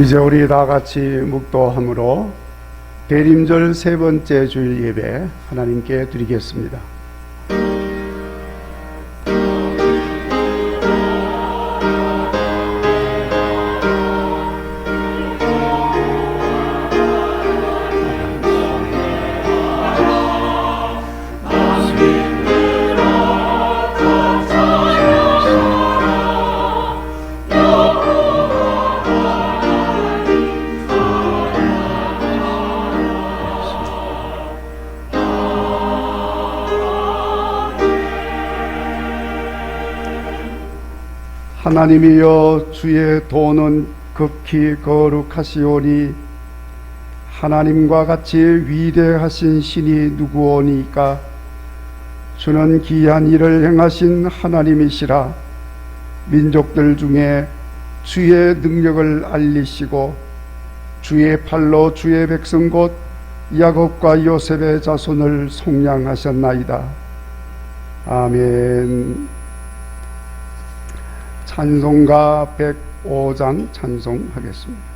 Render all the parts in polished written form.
이제 우리 다 같이 묵도함으로 대림절 세 번째 주일 예배 하나님께 드리겠습니다. 하나님이여, 주의 도는 극히 거룩하시오니 하나님과 같이 위대하신 신이 누구오니까? 주는 기이한 일을 행하신 하나님이시라. 민족들 중에 주의 능력을 알리시고 주의 팔로 주의 백성 곧 야곱과 요셉의 자손을 속량하셨나이다. 아멘. 찬송가 105장 찬송하겠습니다.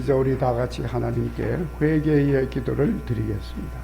이제 우리 다 같이 하나님께 회개의 기도를 드리겠습니다.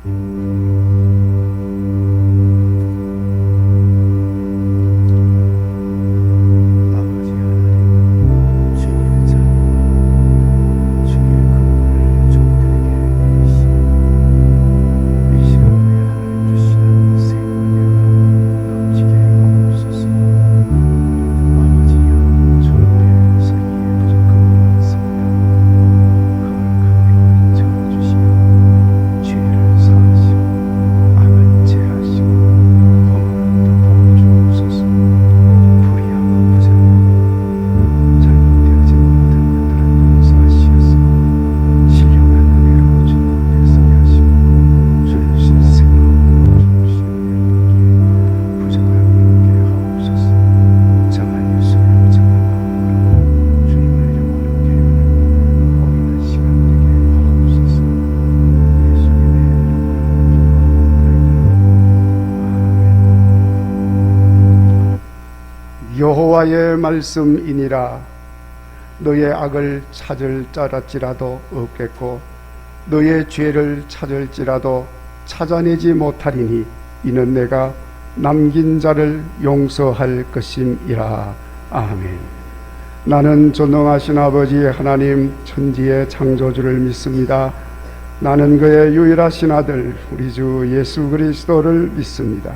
여호와의 말씀이니라. 너의 악을 찾을 자랄지라도 없겠고 너의 죄를 찾을지라도 찾아내지 못하리니 이는 내가 남긴 자를 용서할 것임이라. 아멘. 나는 전능하신 아버지 하나님 천지의 창조주를 믿습니다. 나는 그의 유일하신 아들 우리 주 예수 그리스도를 믿습니다.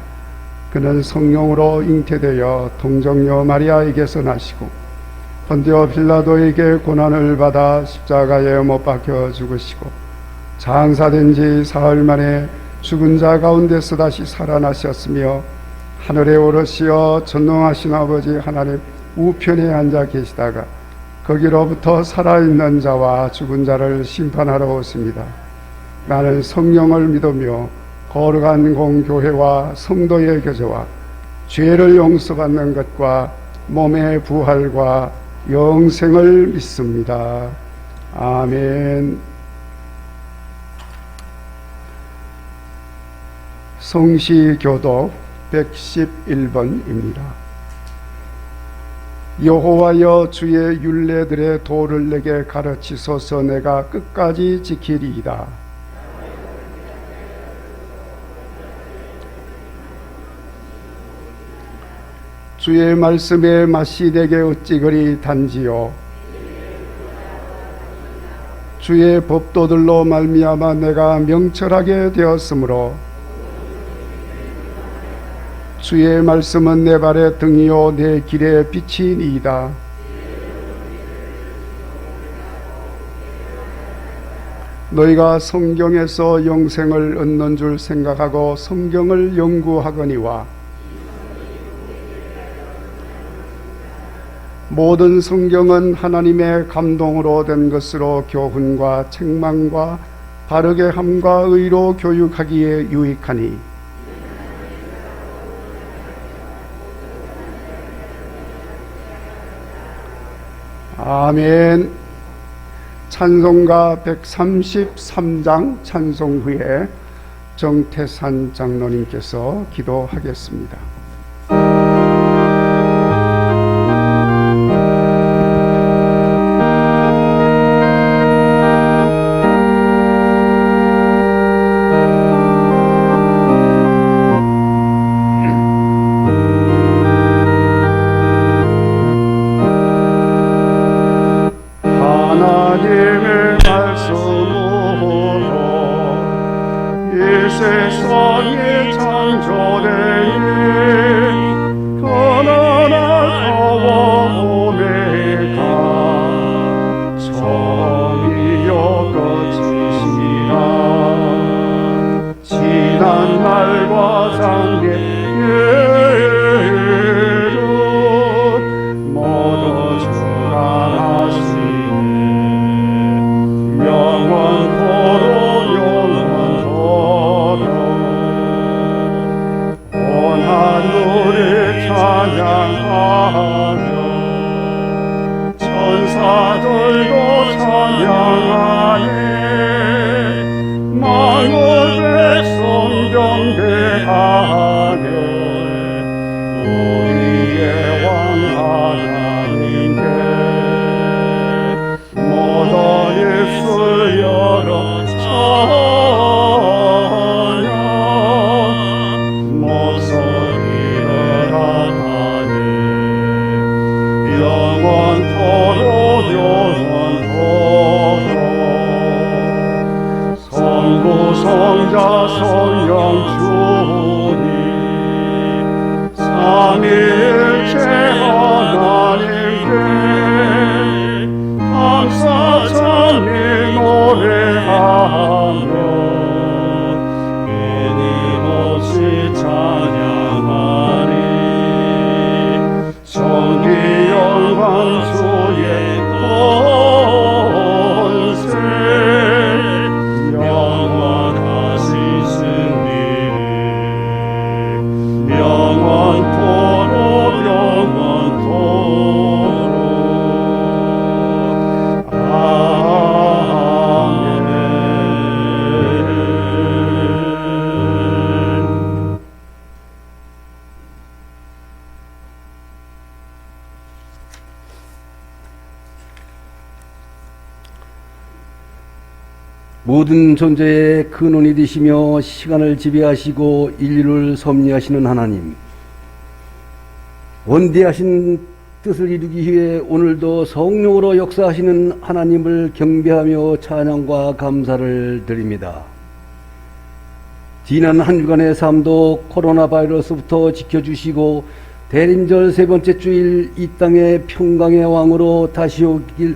그는 성령으로 잉태되어 동정녀 마리아에게서 나시고 본디오 빌라도에게 고난을 받아 십자가에 못 박혀 죽으시고 장사된 지 사흘 만에 죽은 자 가운데서 다시 살아나셨으며 하늘에 오르시어 전능하신 아버지 하나님 우편에 앉아 계시다가 거기로부터 살아있는 자와 죽은 자를 심판하러 오십니다. 나는 성령을 믿으며 거룩한 공교회와 성도의 교제와 죄를 용서받는 것과 몸의 부활과 영생을 믿습니다. 아멘. 성시교독 111번입니다. 여호와여 주의 율례들의 도를 내게 가르치소서. 내가 끝까지 지키리이다. 주의 말씀의 맛이 내게 어찌 그리 단지요. 주의 법도들로 말미암아 내가 명철하게 되었으므로 주의 말씀은 내 발의 등이요 내 길의 빛이니이다. 너희가 성경에서 영생을 얻는 줄 생각하고 성경을 연구하거니와 모든 성경은 하나님의 감동으로 된 것으로 교훈과 책망과 바르게 함과 의로 교육하기에 유익하니 아멘. 찬송가 133장 찬송 후에 정태산 장로님께서 기도하겠습니다. 세상에 창조되니 가난하다와 오메가 처음이여 끝이시라. 지난날과 장래에는 모두 주가 하시네. 영원토록 찬양하며 천사들도 찬양하네. 만물 백성 경배하며 우리의 왕 하나님께 모든 입술 열어 찬양 목소리를 하나니 영원토록 성부 성자 성령 주님 삼위일체 하나님께 감사 찬미 노래하며 끊임없이 찬양하리. 전기 영광 주의 권세 영원하신 승리 영원토록 아멘. 모든 존재의 근원이 되시며 시간을 지배하시고 인류를 섭리하시는 하나님, 원대하신 뜻을 이루기 위해 오늘도 성령으로 역사하시는 하나님을 경배하며 찬양과 감사를 드립니다. 지난 한 주간의 삶도 코로나 바이러스부터 지켜주시고 대림절 세 번째 주일 이 땅의 평강의 왕으로 다시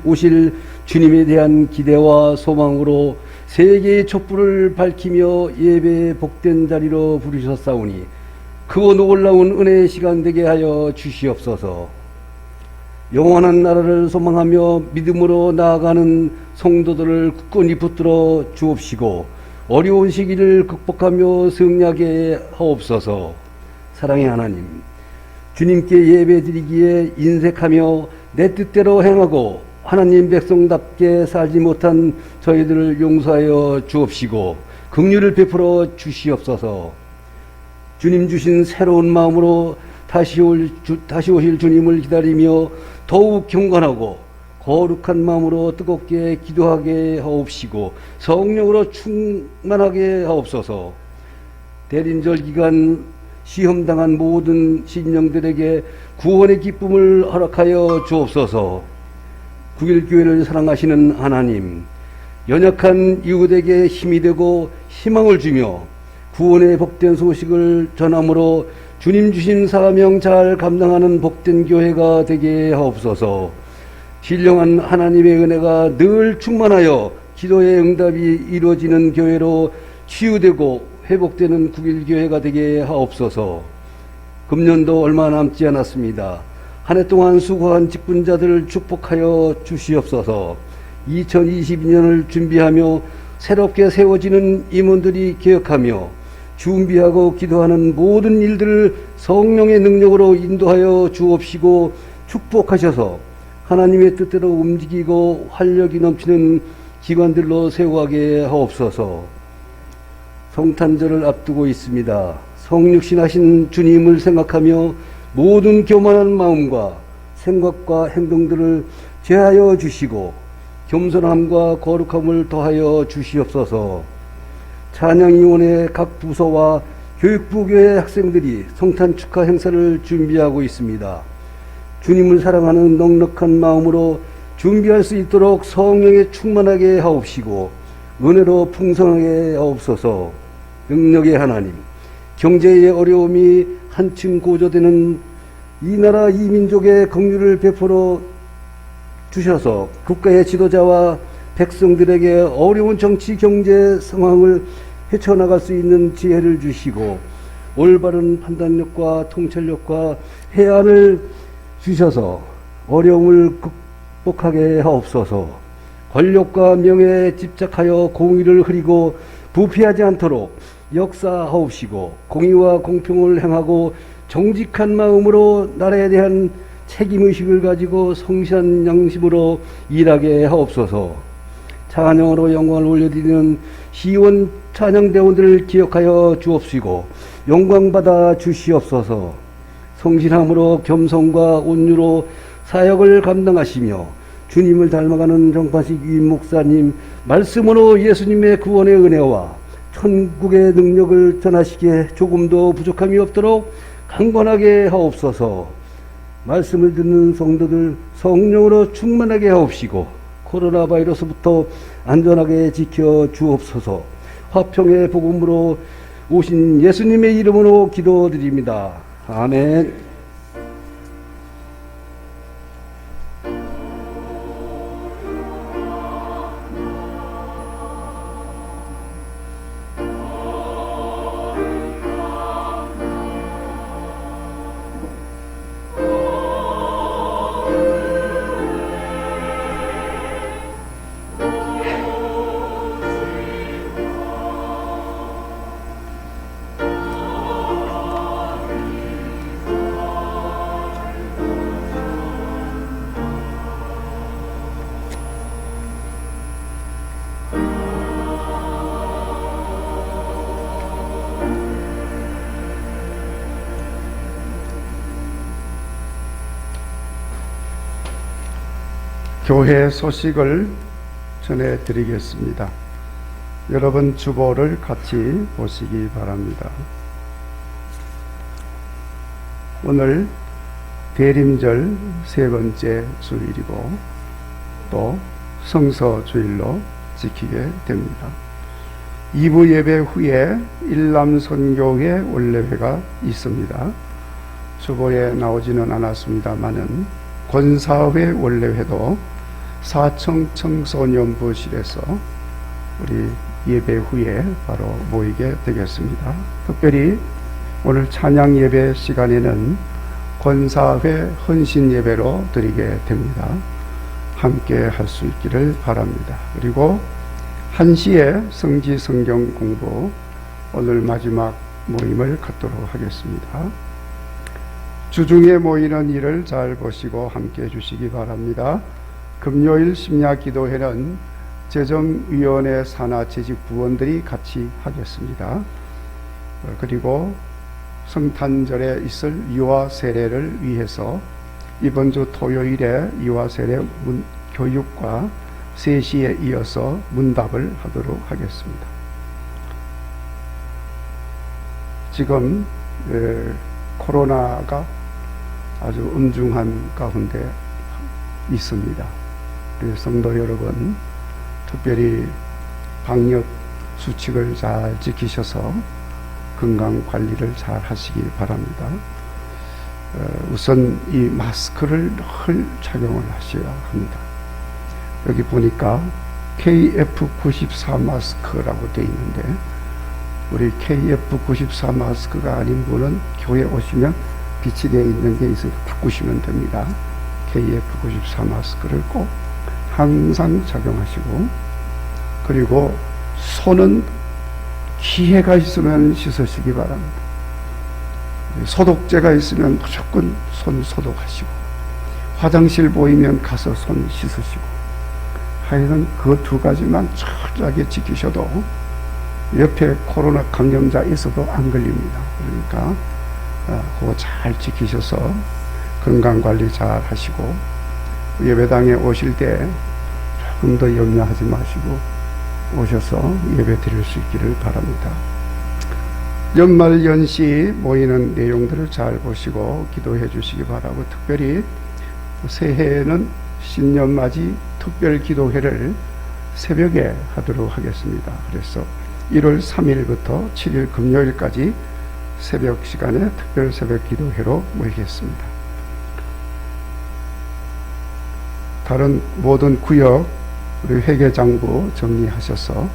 오실 주님에 대한 기대와 소망으로 세계의 촛불을 밝히며 예배의 복된 자리로 부르셨사오니 크고 놀라운 은혜의 시간 되게 하여 주시옵소서. 영원한 나라를 소망하며 믿음으로 나아가는 성도들을 굳건히 붙들어 주옵시고 어려운 시기를 극복하며 승리하게 하옵소서. 사랑의 하나님, 주님께 예배드리기에 인색하며 내 뜻대로 행하고 하나님 백성답게 살지 못한 저희들을 용서하여 주옵시고 긍휼을 베풀어 주시옵소서. 주님 주신 새로운 마음으로 다시 오실 주님을 기다리며 더욱 경건하고 거룩한 마음으로 뜨겁게 기도하게 하옵시고 성령으로 충만하게 하옵소서. 대림절 기간 시험당한 모든 신령들에게 구원의 기쁨을 허락하여 주옵소서. 9일 교회를 사랑하시는 하나님, 연약한 이웃에게 힘이 되고 희망을 주며 구원의 복된 소식을 전함으로 주님 주신 사명 잘 감당하는 복된 교회가 되게 하옵소서. 신령한 하나님의 은혜가 늘 충만하여 기도의 응답이 이루어지는 교회로 치유되고 회복되는 9일 교회가 되게 하옵소서. 금년도 얼마 남지 않았습니다. 한 해 동안 수고한 직분자들을 축복하여 주시옵소서. 2022년을 준비하며 새롭게 세워지는 임원들이 기억하며 준비하고 기도하는 모든 일들을 성령의 능력으로 인도하여 주옵시고 축복하셔서 하나님의 뜻대로 움직이고 활력이 넘치는 기관들로 세워가게 하옵소서. 성탄절을 앞두고 있습니다. 성육신하신 주님을 생각하며 모든 교만한 마음과 생각과 행동들을 제하여 주시고 겸손함과 거룩함을 더하여 주시옵소서. 찬양위원회 각 부서와 교육부 교회 학생들이 성탄 축하 행사를 준비하고 있습니다. 주님을 사랑하는 넉넉한 마음으로 준비할 수 있도록 성령에 충만하게 하옵시고 은혜로 풍성하게 하옵소서. 능력의 하나님, 경제의 어려움이 한층 고조되는 이 나라 이 민족의 긍휼을 베풀어 주셔서 국가의 지도자와 백성들에게 어려운 정치 경제 상황을 헤쳐나갈 수 있는 지혜를 주시고 올바른 판단력과 통찰력과 해안을 주셔서 어려움을 극복하게 하옵소서. 권력과 명예에 집착하여 공의를 흐리고 부패하지 않도록 역사하옵시고 공의와 공평을 행하고 정직한 마음으로 나라에 대한 책임의식을 가지고 성실한 양심으로 일하게 하옵소서. 찬양으로 영광을 올려드리는 시원 찬양대원들을 기억하여 주옵시고 영광받아 주시옵소서. 성실함으로 겸손과 온유로 사역을 감당하시며 주님을 닮아가는 정파식 유임 목사님 말씀으로 예수님의 구원의 은혜와 천국의 능력을 전하시기에 조금도 부족함이 없도록 강건하게 하옵소서. 말씀을 듣는 성도들 성령으로 충만하게 하옵시고 코로나 바이러스부터 안전하게 지켜 주옵소서. 화평의 복음으로 오신 예수님의 이름으로 기도드립니다. 아멘. 교회 소식을 전해드리겠습니다. 여러분 주보를 같이 보시기 바랍니다. 오늘 대림절 세 번째 주일이고 또 성서주일로 지키게 됩니다. 2부 예배 후에 일남선교회 원래회가 있습니다. 주보에 나오지는 않았습니다만은 권사회 원래회도 사청 청소년부실에서 우리 예배 후에 바로 모이게 되겠습니다. 특별히 오늘 찬양 예배 시간에는 권사회 헌신 예배로 드리게 됩니다. 함께 할 수 있기를 바랍니다. 그리고 1시에 성지 성경 공부, 오늘 마지막 모임을 갖도록 하겠습니다. 주중에 모이는 일을 잘 보시고 함께 해주시기 바랍니다. 금요일 심야 기도회는 재정위원회 산하 재직 부원들이 같이 하겠습니다. 그리고 성탄절에 있을 유아 세례를 위해서 이번 주 토요일에 유아 세례 교육과 3시에 이어서 문답을 하도록 하겠습니다. 지금 코로나가 아주 엄중한 가운데 있습니다. 그래서 성도 여러분, 특별히 방역 수칙을 잘 지키셔서 건강 관리를 잘 하시기 바랍니다. 우선 이 마스크를 늘 착용을 하셔야 합니다. 여기 보니까 KF94 마스크라고 되어 있는데, 우리 KF94 마스크가 아닌 분은 교회 오시면 빛이 되어 있는 게 있어서 바꾸시면 됩니다. KF94 마스크를 꼭 항상 착용하시고, 그리고 손은 기회가 있으면 씻으시기 바랍니다. 소독제가 있으면 무조건 손 소독하시고, 화장실 보이면 가서 손 씻으시고, 하여간 그 2가지만 철저하게 지키셔도 옆에 코로나 감염자 있어도 안 걸립니다. 그러니까 그거 잘 지키셔서 건강관리 잘 하시고, 예배당에 오실 때 조금 더 염려하지 마시고 오셔서 예배 드릴 수 있기를 바랍니다. 연말 연시 모이는 내용들을 잘 보시고 기도해 주시기 바라고, 특별히 새해에는 신년맞이 특별 기도회를 새벽에 하도록 하겠습니다. 그래서 1월 3일부터 7일 금요일까지 새벽 시간에 특별 새벽 기도회로 모이겠습니다. 다른 모든 구역 우리 회계장부 정리하셔서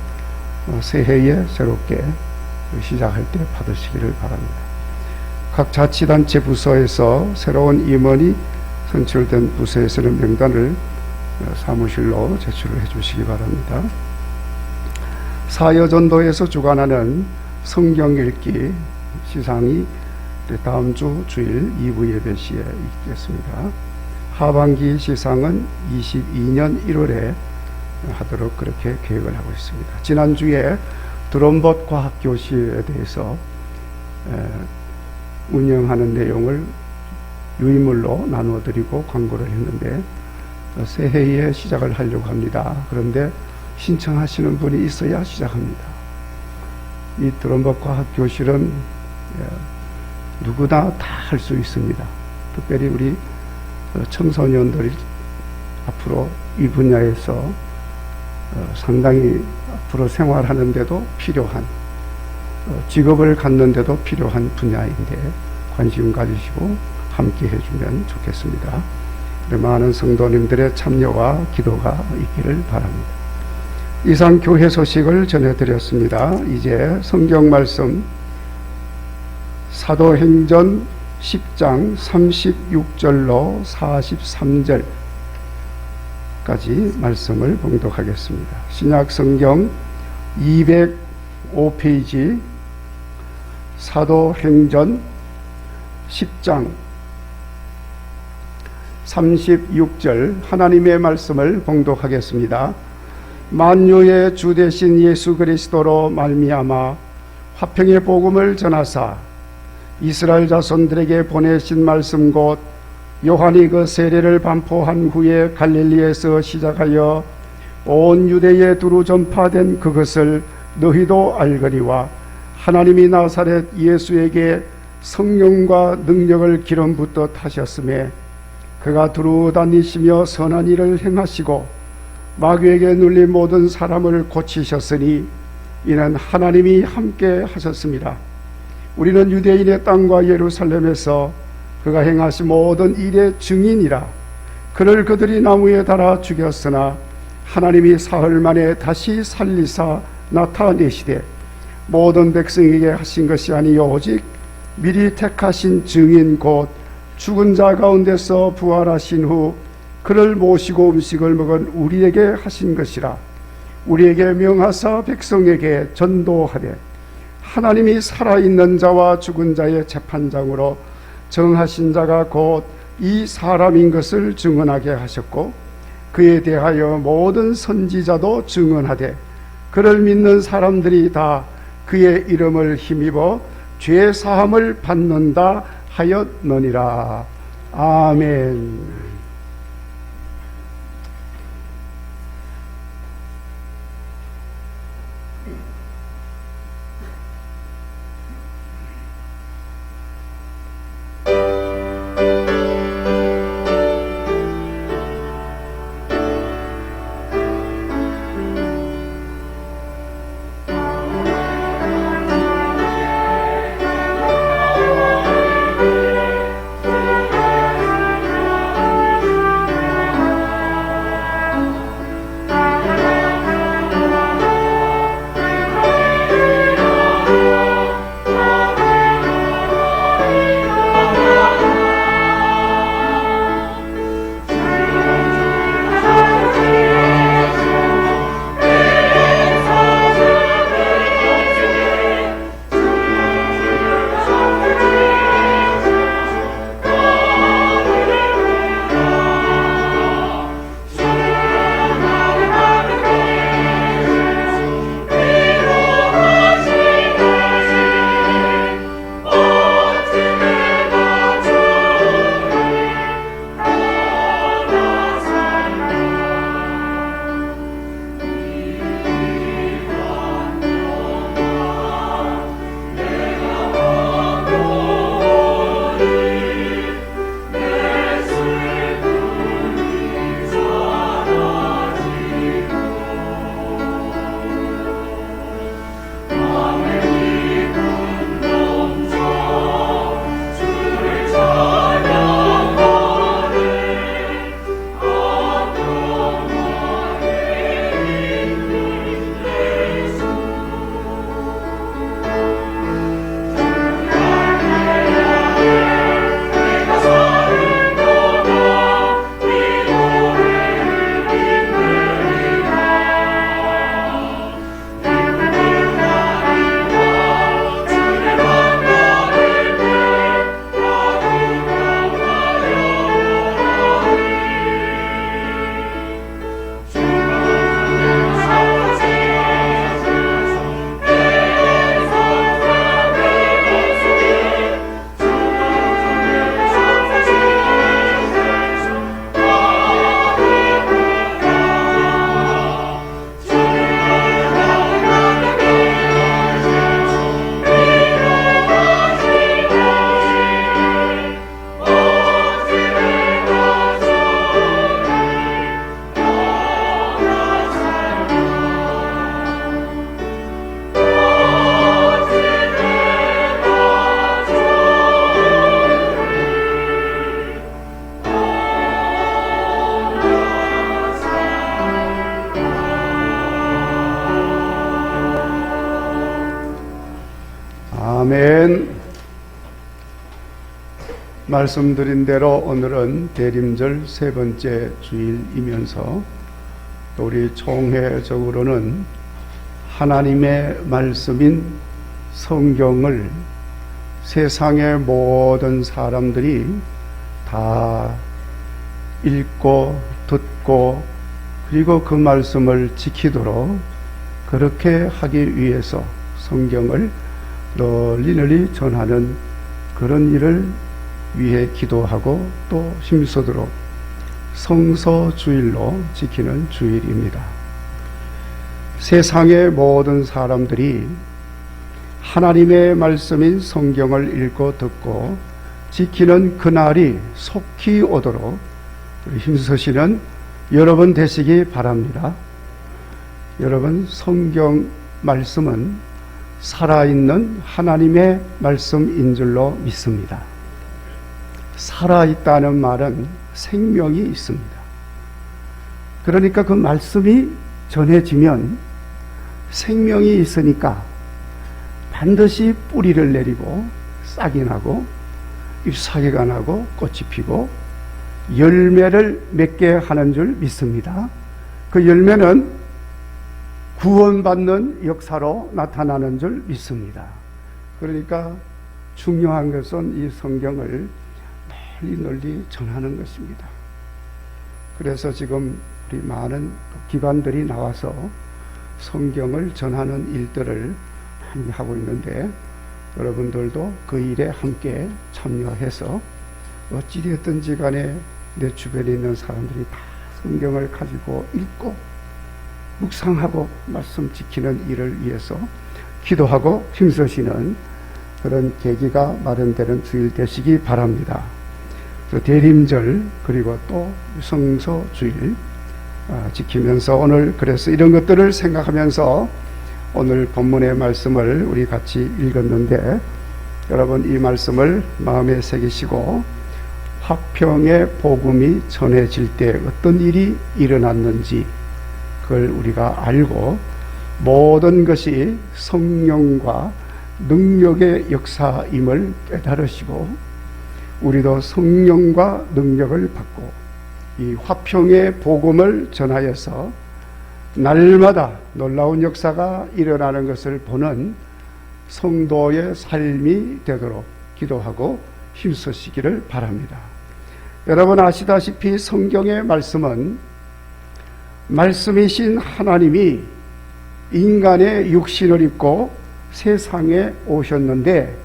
새해에 새롭게 시작할 때 받으시기를 바랍니다. 각 자치단체 부서에서 새로운 임원이 선출된 부서에서는 명단을 사무실로 제출을 해 주시기 바랍니다. 사여전도에서 주관하는 성경 읽기 시상이 다음 주 주일 2부 예배 시에 있겠습니다. 하반기 시상은 22년 1월에 하도록 그렇게 계획을 하고 있습니다. 지난주에 드론봇 과학교실에 대해서 운영하는 내용을 유인물로 나누어드리고 광고를 했는데, 새해에 시작을 하려고 합니다. 그런데 신청하시는 분이 있어야 시작합니다. 이 드론봇 과학교실은 누구나 다 할 수 있습니다. 특별히 우리 청소년들이 앞으로 이 분야에서 상당히 앞으로 생활하는데도 필요한, 직업을 갖는데도 필요한 분야인데 관심 가지시고 함께 해주면 좋겠습니다. 많은 성도님들의 참여와 기도가 있기를 바랍니다. 이상 교회 소식을 전해드렸습니다. 이제 성경 말씀 사도행전 10장 36절로 43절까지 말씀을 봉독하겠습니다. 신약 성경 205페이지 사도행전 10장 36절 하나님의 말씀을 봉독하겠습니다. 만유의 주 되신 예수 그리스도로 말미암아 화평의 복음을 전하사 이스라엘 자손들에게 보내신 말씀 곧 요한이 그 세례를 반포한 후에 갈릴리에서 시작하여 온 유대에 두루 전파된 그것을 너희도 알거니와 하나님이 나사렛 예수에게 성령과 능력을 기름 붓듯 하셨음에 그가 두루 다니시며 선한 일을 행하시고 마귀에게 눌린 모든 사람을 고치셨으니 이는 하나님이 함께 하셨습니다. 우리는 유대인의 땅과 예루살렘에서 그가 행하신 모든 일의 증인이라. 그를 그들이 나무에 달아 죽였으나 하나님이 사흘 만에 다시 살리사 나타내시되 모든 백성에게 하신 것이 아니요 오직 미리 택하신 증인 곧 죽은 자 가운데서 부활하신 후 그를 모시고 음식을 먹은 우리에게 하신 것이라. 우리에게 명하사 백성에게 전도하되 하나님이 살아있는 자와 죽은 자의 재판장으로 정하신 자가 곧 이 사람인 것을 증언하게 하셨고 그에 대하여 모든 선지자도 증언하되 그를 믿는 사람들이 다 그의 이름을 힘입어 죄 사함을 받는다 하였느니라. 아멘. 아멘. 말씀드린 대로 오늘은 대림절 세 번째 주일이면서 또 우리 총회적으로는 하나님의 말씀인 성경을 세상의 모든 사람들이 다 읽고 듣고 그리고 그 말씀을 지키도록 그렇게 하기 위해서 성경을 널리 전하는 그런 일을 위해 기도하고 또 힘쓰도록 성서주일로 지키는 주일입니다. 세상의 모든 사람들이 하나님의 말씀인 성경을 읽고 듣고 지키는 그날이 속히 오도록 힘쓰시는 여러분 되시기 바랍니다. 여러분, 성경 말씀은 살아있는 하나님의 말씀인 줄로 믿습니다. 살아있다는 말은 생명이 있습니다. 그러니까 그 말씀이 전해지면 생명이 있으니까 반드시 뿌리를 내리고 싹이 나고 잎사귀가 나고 꽃이 피고 열매를 맺게 하는 줄 믿습니다. 그 열매는 구원받는 역사로 나타나는 줄 믿습니다. 그러니까 중요한 것은 이 성경을 널리 전하는 것입니다. 그래서 지금 우리 많은 기관들이 나와서 성경을 전하는 일들을 많이 하고 있는데, 여러분들도 그 일에 함께 참여해서 어찌되었든지 간에 내 주변에 있는 사람들이 다 성경을 가지고 읽고 묵상하고 말씀 지키는 일을 위해서 기도하고 힘쓰시는 그런 계기가 마련되는 주일 되시기 바랍니다. 대림절 그리고 또 성서 주일 지키면서 오늘 그래서 이런 것들을 생각하면서 오늘 본문의 말씀을 우리 같이 읽었는데, 여러분 이 말씀을 마음에 새기시고 화평의 복음이 전해질 때 어떤 일이 일어났는지 그걸 우리가 알고 모든 것이 성령과 능력의 역사임을 깨달으시고 우리도 성령과 능력을 받고 이 화평의 복음을 전하여서 날마다 놀라운 역사가 일어나는 것을 보는 성도의 삶이 되도록 기도하고 힘쓰시기를 바랍니다. 여러분 아시다시피 성경의 말씀은 말씀이신 하나님이 인간의 육신을 입고 세상에 오셨는데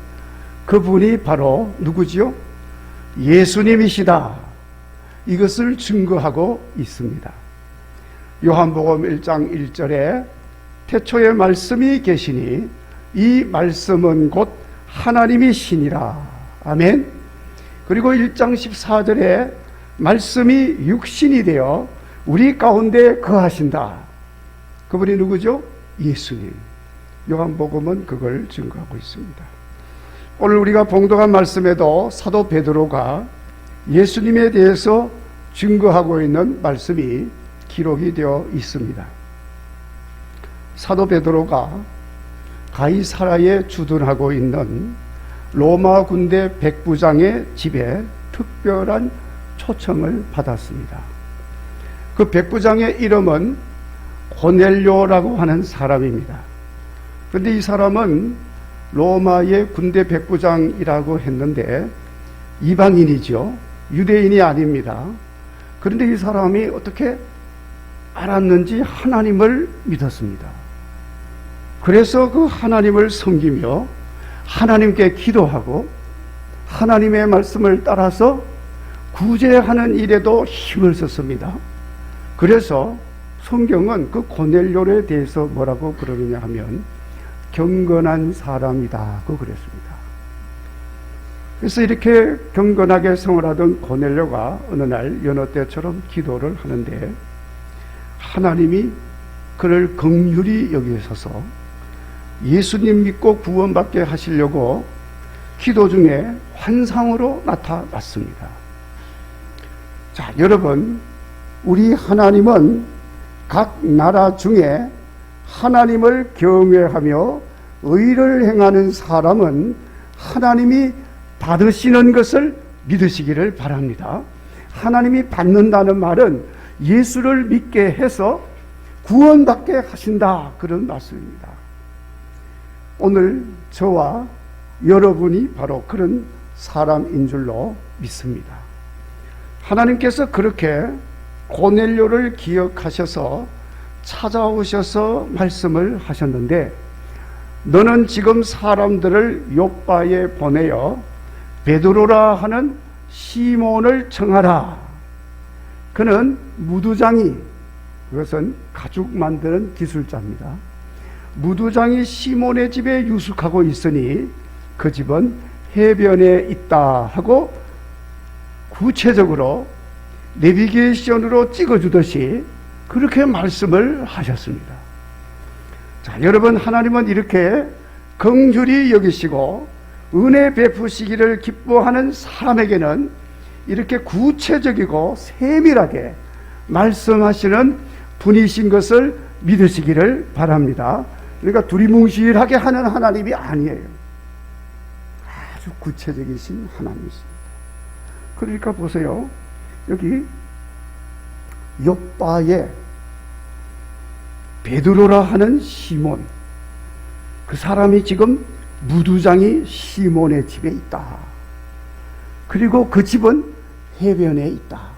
그분이 바로 누구지요? 예수님이시다. 이것을 증거하고 있습니다. 요한복음 1장 1절에 태초에 말씀이 계시니 이 말씀은 곧 하나님이시니라. 아멘. 그리고 1장 14절에 말씀이 육신이 되어 우리 가운데 거하신다. 그분이 누구죠? 예수님. 요한복음은 그걸 증거하고 있습니다. 오늘 우리가 봉독한 말씀에도 사도 베드로가 예수님에 대해서 증거하고 있는 말씀이 기록이 되어 있습니다. 사도 베드로가 가이사라에 주둔하고 있는 로마 군대 백부장의 집에 특별한 초청을 받았습니다. 그 백부장의 이름은 고넬료라고 하는 사람입니다. 그런데 이 사람은 로마의 군대 백부장이라고 했는데 이방인이죠. 유대인이 아닙니다. 그런데 이 사람이 어떻게 알았는지 하나님을 믿었습니다. 그래서 그 하나님을 섬기며 하나님께 기도하고 하나님의 말씀을 따라서 구제하는 일에도 힘을 썼습니다. 그래서 성경은 그 고넬료에 대해서 뭐라고 그러느냐 하면 경건한 사람이다 그 그랬습니다. 그래서 이렇게 경건하게 생활하던 고넬료가 어느 날 여느 때처럼 기도를 하는데 하나님이 그를 긍휼히 여기셔서 예수님 믿고 구원받게 하시려고 기도 중에 환상으로 나타났습니다. 자, 여러분, 우리 하나님은 각 나라 중에 하나님을 경외하며 의를 행하는 사람은 하나님이 받으시는 것을 믿으시기를 바랍니다. 하나님이 받는다는 말은 예수를 믿게 해서 구원받게 하신다 그런 말씀입니다. 오늘 저와 여러분이 바로 그런 사람인 줄로 믿습니다. 하나님께서 그렇게 고넬료를 기억하셔서 찾아오셔서 말씀을 하셨는데 너는 지금 사람들을 요빠에 보내어 베드로라 하는 시몬을 청하라. 그는 무두장이 그것은 가죽 만드는 기술자입니다. 무두장이 시몬의 집에 유숙하고 있으니 그 집은 해변에 있다 하고 구체적으로 내비게이션으로 찍어주듯이 그렇게 말씀을 하셨습니다. 자, 여러분, 하나님은 이렇게 긍휼히 여기시고 은혜 베푸시기를 기뻐하는 사람에게는 이렇게 구체적이고 세밀하게 말씀하시는 분이신 것을 믿으시기를 바랍니다. 그러니까 두리뭉실하게 하는 하나님이 아니에요. 아주 구체적이신 하나님이십니다. 그러니까 보세요. 여기 욥바에 베드로라 하는 시몬, 그 사람이 지금 무두장이 시몬의 집에 있다. 그리고 그 집은 해변에 있다.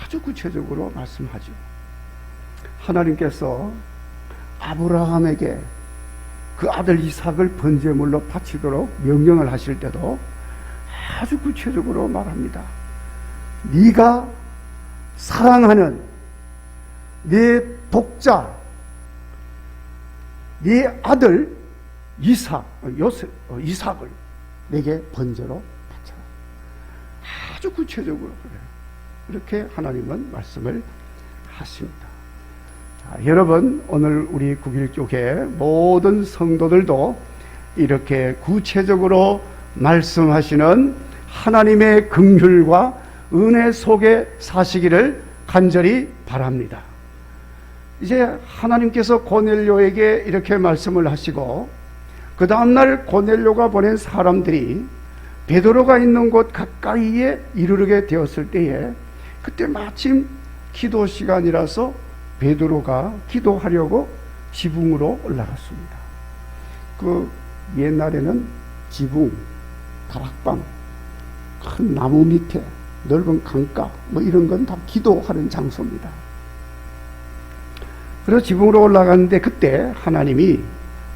아주 구체적으로 말씀하죠. 하나님께서 아브라함에게 그 아들 이삭을 번제물로 바치도록 명령을 하실 때도 아주 구체적으로 말합니다. 네가 사랑하는 네 독자, 네 아들 이삭을 내게 번제로 바쳐라. 아주 구체적으로 그래요. 이렇게 하나님은 말씀을 하십니다. 자, 여러분, 오늘 우리 9.1교회 모든 성도들도 이렇게 구체적으로 말씀하시는 하나님의 긍휼과 은혜 속에 사시기를 간절히 바랍니다. 이제 하나님께서 고넬료에게 이렇게 말씀을 하시고 그 다음날 고넬료가 보낸 사람들이 베드로가 있는 곳 가까이에 이르게 되었을 때에 그때 마침 기도 시간이라서 베드로가 기도하려고 지붕으로 올라갔습니다. 그 옛날에는 지붕, 다락방, 큰 나무 밑에 넓은 강가 뭐 이런 건 다 기도하는 장소입니다. 그래서 지붕으로 올라갔는데 그때 하나님이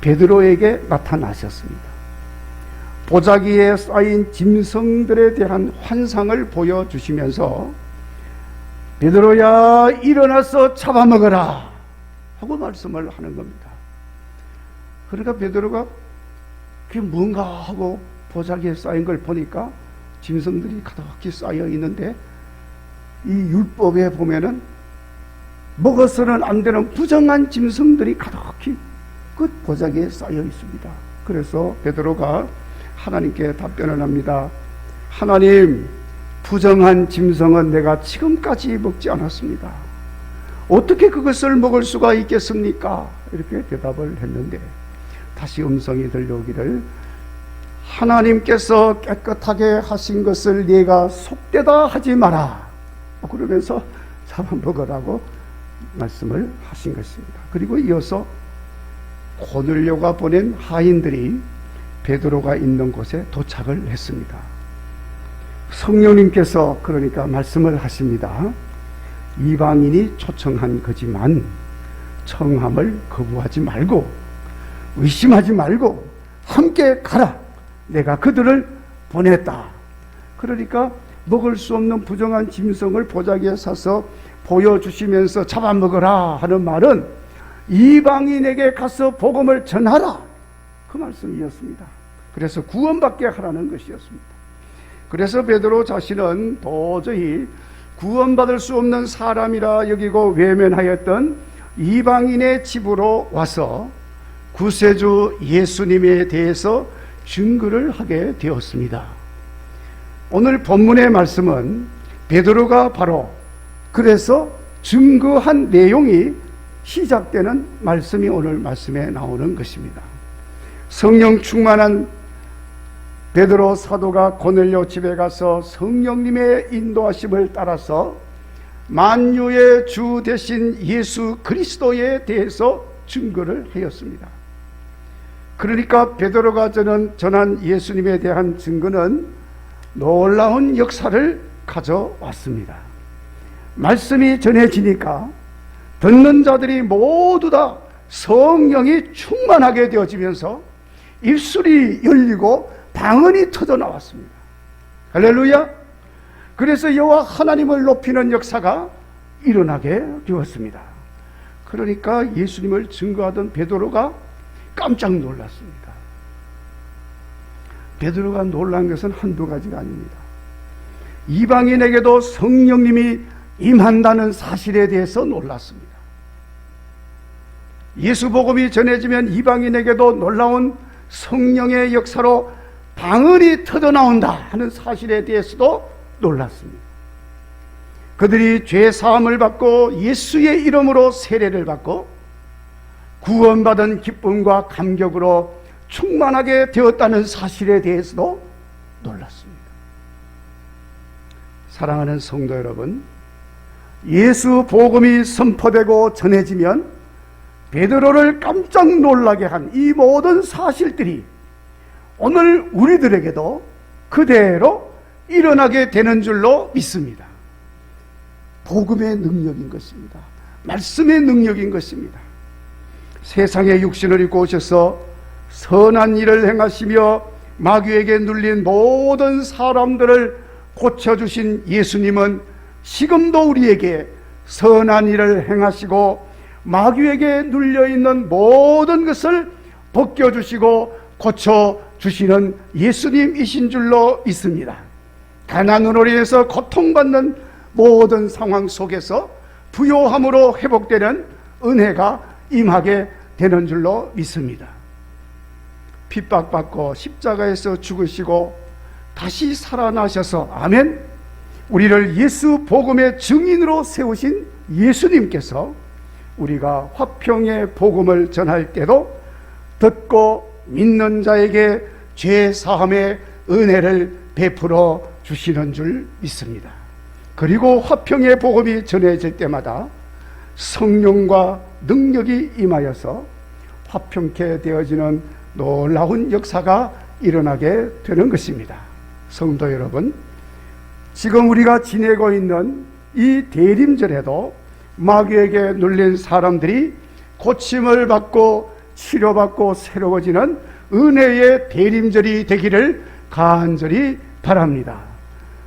베드로에게 나타나셨습니다. 보자기에 쌓인 짐승들에 대한 환상을 보여주시면서 베드로야 일어나서 잡아먹어라 하고 말씀을 하는 겁니다. 그러니까 베드로가 그게 뭔가 하고 보자기에 쌓인 걸 보니까 짐승들이 가득히 쌓여 있는데 이 율법에 보면은 먹어서는 안 되는 부정한 짐승들이 가득히 그 보자기에 쌓여 있습니다. 그래서 베드로가 하나님께 답변을 합니다. 하나님, 부정한 짐승은 내가 지금까지 먹지 않았습니다. 어떻게 그것을 먹을 수가 있겠습니까? 이렇게 대답을 했는데 다시 음성이 들려오기를 하나님께서 깨끗하게 하신 것을 네가 속되다 하지 마라. 그러면서 잡아먹으라고 말씀을 하신 것입니다. 그리고 이어서 고넬료가 보낸 하인들이 베드로가 있는 곳에 도착을 했습니다. 성령님께서 그러니까 말씀을 하십니다. 이방인이 초청한 거지만 청함을 거부하지 말고 의심하지 말고 함께 가라. 내가 그들을 보냈다. 그러니까 먹을 수 없는 부정한 짐승을 보자기에 사서 보여주시면서 잡아먹으라 하는 말은 이방인에게 가서 복음을 전하라. 그 말씀이었습니다. 그래서 구원받게 하라는 것이었습니다. 그래서 베드로 자신은 도저히 구원받을 수 없는 사람이라 여기고 외면하였던 이방인의 집으로 와서 구세주 예수님에 대해서 증거를 하게 되었습니다. 오늘 본문의 말씀은 베드로가 바로 그래서 증거한 내용이 시작되는 말씀이 오늘 말씀에 나오는 것입니다. 성령 충만한 베드로 사도가 고넬료 집에 가서 성령님의 인도하심을 따라서 만유의 주 되신 예수 그리스도에 대해서 증거를 하였습니다. 그러니까 베드로가 전한 예수님에 대한 증거는 놀라운 역사를 가져왔습니다. 말씀이 전해지니까 듣는 자들이 모두 다 성령이 충만하게 되어지면서 입술이 열리고 방언이 터져 나왔습니다. 할렐루야. 그래서 여호와 하나님을 높이는 역사가 일어나게 되었습니다. 그러니까 예수님을 증거하던 베드로가 깜짝 놀랐습니다. 베드로가 놀란 것은 한두 가지가 아닙니다. 이방인에게도 성령님이 임한다는 사실에 대해서 놀랐습니다. 예수 복음이 전해지면 이방인에게도 놀라운 성령의 역사로 방언이 터져나온다 하는 사실에 대해서도 놀랐습니다. 그들이 죄 사함을 받고 예수의 이름으로 세례를 받고 구원받은 기쁨과 감격으로 충만하게 되었다는 사실에 대해서도 놀랐습니다. 사랑하는 성도 여러분, 예수 복음이 선포되고 전해지면 베드로를 깜짝 놀라게 한 이 모든 사실들이 오늘 우리들에게도 그대로 일어나게 되는 줄로 믿습니다. 복음의 능력인 것입니다. 말씀의 능력인 것입니다. 세상에 육신을 입고 오셔서 선한 일을 행하시며 마귀에게 눌린 모든 사람들을 고쳐주신 예수님은 지금도 우리에게 선한 일을 행하시고 마귀에게 눌려있는 모든 것을 벗겨주시고 고쳐주시는 예수님이신 줄로 믿습니다. 가난으로 인해서 고통받는 모든 상황 속에서 부요함으로 회복되는 은혜가 임하게 되는 줄로 믿습니다. 핍박받고 십자가에서 죽으시고 다시 살아나셔서 아멘, 우리를 예수 복음의 증인으로 세우신 예수님께서 우리가 화평의 복음을 전할 때도 듣고 믿는 자에게 죄 사함의 은혜를 베풀어 주시는 줄 믿습니다. 그리고 화평의 복음이 전해질 때마다 성령과 능력이 임하여서 화평케 되어지는 놀라운 역사가 일어나게 되는 것입니다. 성도 여러분, 지금 우리가 지내고 있는 이 대림절에도 마귀에게 눌린 사람들이 고침을 받고 치료받고 새로워지는 은혜의 대림절이 되기를 간절히 바랍니다.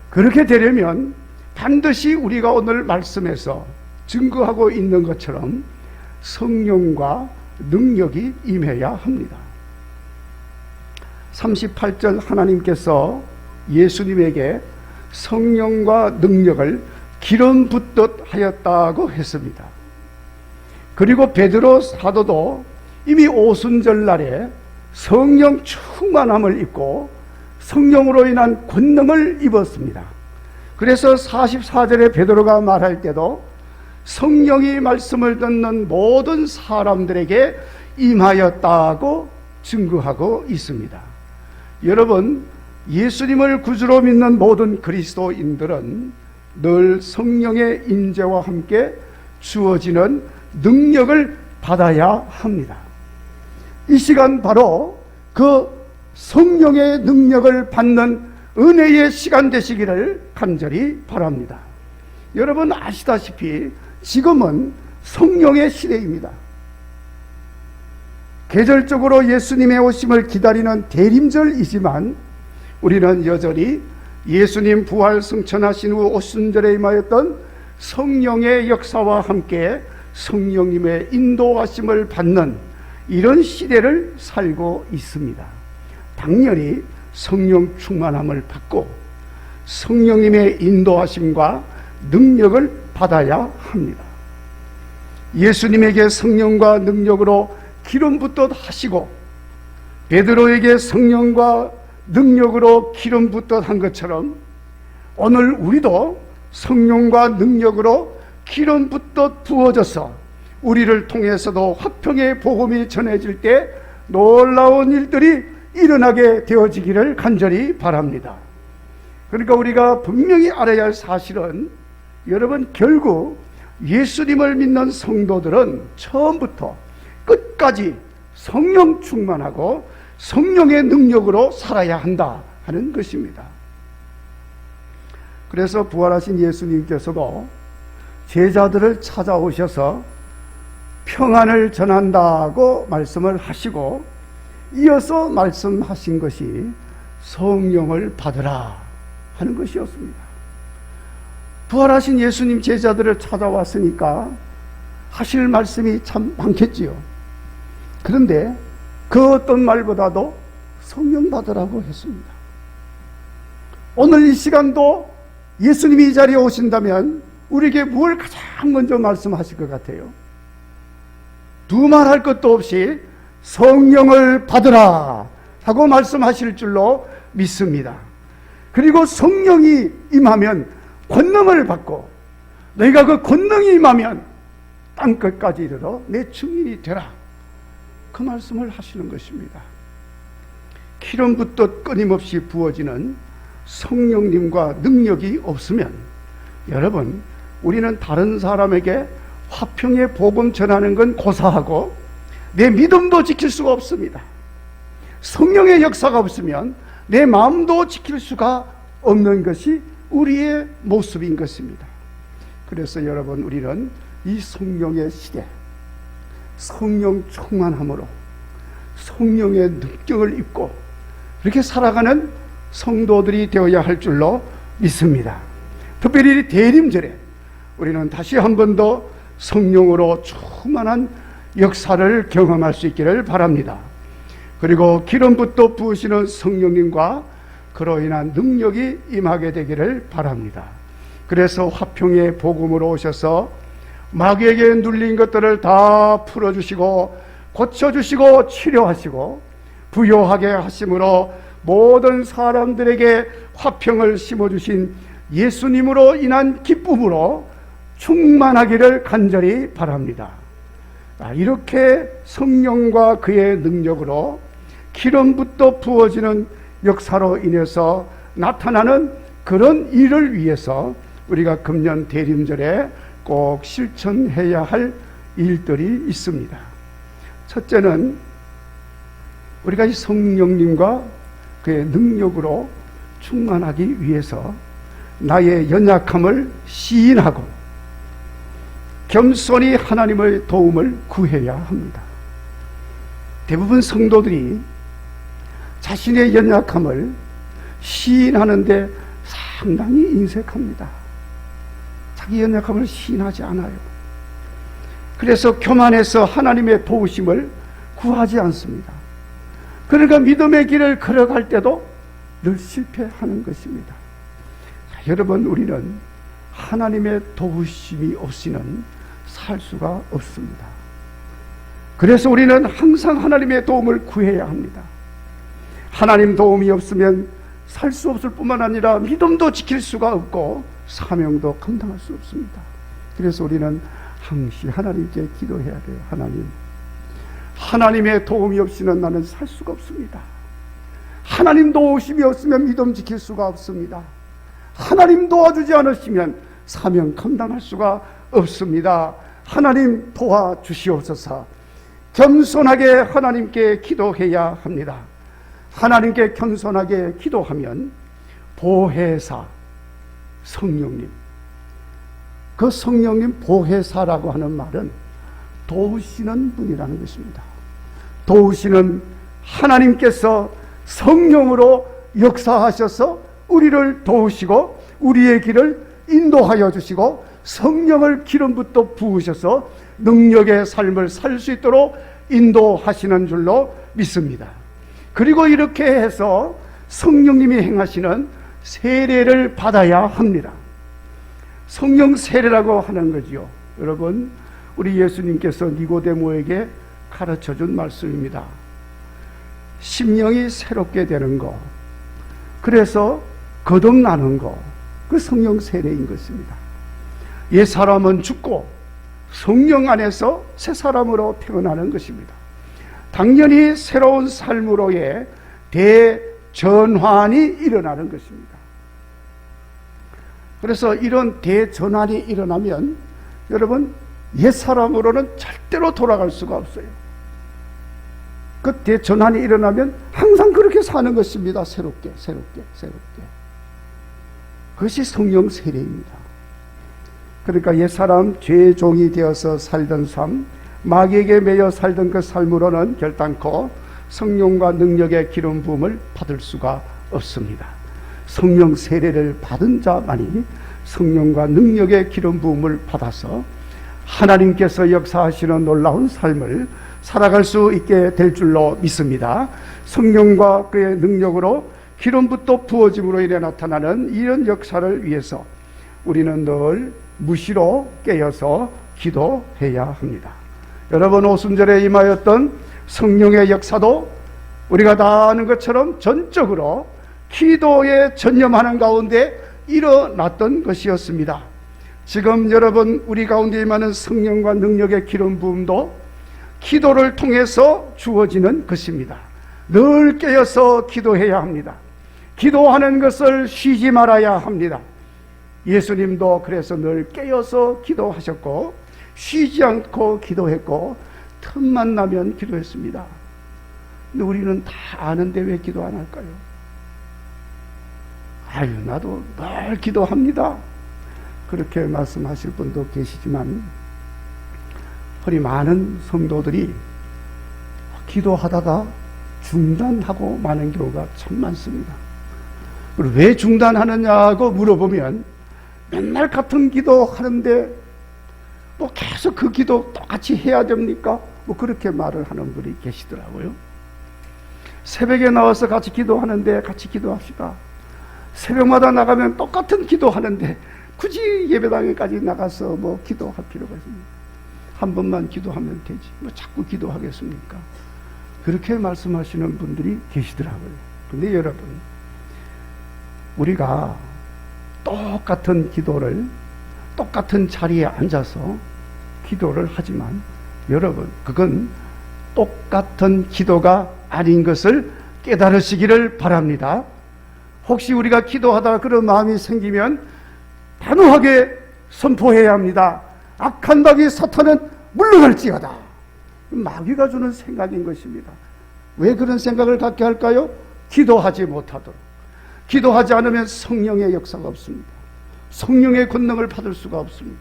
그렇게 되려면 반드시 우리가 오늘 말씀에서 증거하고 있는 것처럼 성령과 능력이 임해야 합니다. 38절 하나님께서 예수님에게 성령과 능력을 기름 붓듯 하였다고 했습니다. 그리고 베드로 사도도 이미 오순절 날에 성령 충만함을 입고 성령으로 인한 권능을 입었습니다. 그래서 44절에 베드로가 말할 때도 성령이 말씀을 듣는 모든 사람들에게 임하였다고 증거하고 있습니다. 여러분, 예수님을 구주로 믿는 모든 그리스도인들은 늘 성령의 인재와 함께 주어지는 능력을 받아야 합니다. 이 시간 바로 그 성령의 능력을 받는 은혜의 시간 되시기를 간절히 바랍니다. 여러분 아시다시피 지금은 성령의 시대입니다. 계절적으로 예수님의 오심을 기다리는 대림절이지만 우리는 여전히 예수님 부활 승천하신 후 오순절에 임하였던 성령의 역사와 함께 성령님의 인도하심을 받는 이런 시대를 살고 있습니다. 당연히 성령 충만함을 받고 성령님의 인도하심과 능력을 받아야 합니다. 예수님에게 성령과 능력으로 기름 붓듯 하시고 베드로에게 성령과 능력으로 기름 붓듯 한 것처럼 오늘 우리도 성령과 능력으로 기름 붓듯 부어져서 우리를 통해서도 화평의 복음이 전해질 때 놀라운 일들이 일어나게 되어지기를 간절히 바랍니다. 그러니까 우리가 분명히 알아야 할 사실은 여러분, 결국 예수님을 믿는 성도들은 처음부터 끝까지 성령 충만하고 성령의 능력으로 살아야 한다 하는 것입니다. 그래서 부활하신 예수님께서도 제자들을 찾아오셔서 평안을 전한다고 말씀을 하시고 이어서 말씀하신 것이 성령을 받으라 하는 것이었습니다. 부활하신 예수님 제자들을 찾아왔으니까 하실 말씀이 참 많겠지요. 그런데 그 어떤 말보다도 성령 받으라고 했습니다. 오늘 이 시간도 예수님이 이 자리에 오신다면 우리에게 무엇을 가장 먼저 말씀하실 것 같아요? 두말할 것도 없이 성령을 받으라 하고 말씀하실 줄로 믿습니다. 그리고 성령이 임하면 권능을 받고 너희가 그 권능이 임하면 땅끝까지 이르러 내 증인이 되라, 그 말씀을 하시는 것입니다. 기름 붓듯 끊임없이 부어지는 성령님과 능력이 없으면 여러분, 우리는 다른 사람에게 화평의 복음 전하는 건 고사하고 내 믿음도 지킬 수가 없습니다. 성령의 역사가 없으면 내 마음도 지킬 수가 없는 것이 우리의 모습인 것입니다. 그래서 여러분, 우리는 이 성령의 시대, 성령 충만함으로 성령의 능력을 입고 이렇게 살아가는 성도들이 되어야 할 줄로 믿습니다. 특별히 대림절에 우리는 다시 한 번 더 성령으로 충만한 역사를 경험할 수 있기를 바랍니다. 그리고 기름붓도 부으시는 성령님과 그로 인한 능력이 임하게 되기를 바랍니다. 그래서 화평의 복음으로 오셔서 마귀에게 눌린 것들을 다 풀어주시고 고쳐주시고 치료하시고 부요하게 하심으로 모든 사람들에게 화평을 심어주신 예수님으로 인한 기쁨으로 충만하기를 간절히 바랍니다. 이렇게 성령과 그의 능력으로 기름붓도 부어지는 역사로 인해서 나타나는 그런 일을 위해서 우리가 금년 대림절에 꼭 실천해야 할 일들이 있습니다. 첫째는 우리가 이 성령님과 그의 능력으로 충만하기 위해서 나의 연약함을 시인하고 겸손히 하나님의 도움을 구해야 합니다. 대부분 성도들이 자신의 연약함을 시인하는데 상당히 인색합니다. 자기 연약함을 시인하지 않아요. 그래서 교만해서 하나님의 도우심을 구하지 않습니다. 그러니까 믿음의 길을 걸어갈 때도 늘 실패하는 것입니다. 여러분, 우리는 하나님의 도우심이 없이는 살 수가 없습니다. 그래서 우리는 항상 하나님의 도움을 구해야 합니다. 하나님 도움이 없으면 살 수 없을 뿐만 아니라 믿음도 지킬 수가 없고 사명도 감당할 수 없습니다. 그래서 우리는 항시 하나님께 기도해야 돼요. 하나님, 하나님의 도움이 없이는 나는 살 수가 없습니다. 하나님 도우심이 없으면 믿음 지킬 수가 없습니다. 하나님 도와주지 않으시면 사명 감당할 수가 없습니다. 하나님 도와주시옵소서. 겸손하게 하나님께 기도해야 합니다. 하나님께 겸손하게 기도하면 보혜사 성령님, 그 성령님 보혜사라고 하는 말은 도우시는 분이라는 것입니다. 도우시는 하나님께서 성령으로 역사하셔서 우리를 도우시고 우리의 길을 인도하여 주시고 성령을 기름붓도 부으셔서 능력의 삶을 살 수 있도록 인도하시는 줄로 믿습니다. 그리고 이렇게 해서 성령님이 행하시는 세례를 받아야 합니다. 성령 세례라고 하는 거지요. 여러분, 우리 예수님께서 니고데모에게 가르쳐준 말씀입니다. 심령이 새롭게 되는 거, 그래서 거듭나는 거, 그 성령 세례인 것입니다. 옛 사람은 죽고 성령 안에서 새 사람으로 태어나는 것입니다. 당연히 새로운 삶으로의 대전환이 일어나는 것입니다. 그래서 이런 대전환이 일어나면 여러분, 옛 사람으로는 절대로 돌아갈 수가 없어요. 그 대전환이 일어나면 항상 그렇게 사는 것입니다. 새롭게. 그것이 성령 세례입니다. 그러니까 옛사람 죄의 종이 되어서 살던 삶, 마귀에게 매여 살던 그 삶으로는 결단코 성령과 능력의 기름 부음을 받을 수가 없습니다. 성령 세례를 받은 자만이 성령과 능력의 기름 부음을 받아서 하나님께서 역사하시는 놀라운 삶을 살아갈 수 있게 될 줄로 믿습니다. 성령과 그의 능력으로 기름부터 부어짐으로 인해 나타나는 이런 역사를 위해서 우리는 늘 무시로 깨어서 기도해야 합니다. 여러분, 오순절에 임하였던 성령의 역사도 우리가 다 아는 것처럼 전적으로 기도에 전념하는 가운데 일어났던 것이었습니다. 지금 여러분 우리 가운데 임하는 성령과 능력의 기름 부음도 기도를 통해서 주어지는 것입니다. 늘 깨어서 기도해야 합니다. 기도하는 것을 쉬지 말아야 합니다. 예수님도 그래서 늘 깨어서 기도하셨고 쉬지 않고 기도했고 틈만 나면 기도했습니다. 근데 우리는 다 아는데 왜 기도 안 할까요? 아유, 나도 늘 기도합니다. 그렇게 말씀하실 분도 계시지만 허리 많은 성도들이 기도하다가 중단하고 마는 경우가 참 많습니다. 그리고 왜 중단하느냐고 물어보면 맨날 같은 기도 하는데 뭐 계속 그 기도 똑같이 해야 됩니까? 뭐 그렇게 말을 하는 분이 계시더라고요. 새벽에 나와서 같이 기도하는데 같이 기도합시다. 새벽마다 나가면 똑같은 기도하는데 굳이 예배당에까지 나가서 뭐 기도할 필요가 있습니까? 한 번만 기도하면 되지 뭐 자꾸 기도하겠습니까? 그렇게 말씀하시는 분들이 계시더라고요. 근데 여러분, 우리가 똑같은 기도를 똑같은 자리에 앉아서 기도를 하지만 여러분, 그건 똑같은 기도가 아닌 것을 깨달으시기를 바랍니다. 혹시 우리가 기도하다가 그런 마음이 생기면 단호하게 선포해야 합니다. 악한 마귀 사탄은 물러갈지어다. 마귀가 주는 생각인 것입니다. 왜 그런 생각을 갖게 할까요? 기도하지 못하도록. 기도하지 않으면 성령의 역사가 없습니다. 성령의 권능을 받을 수가 없습니다.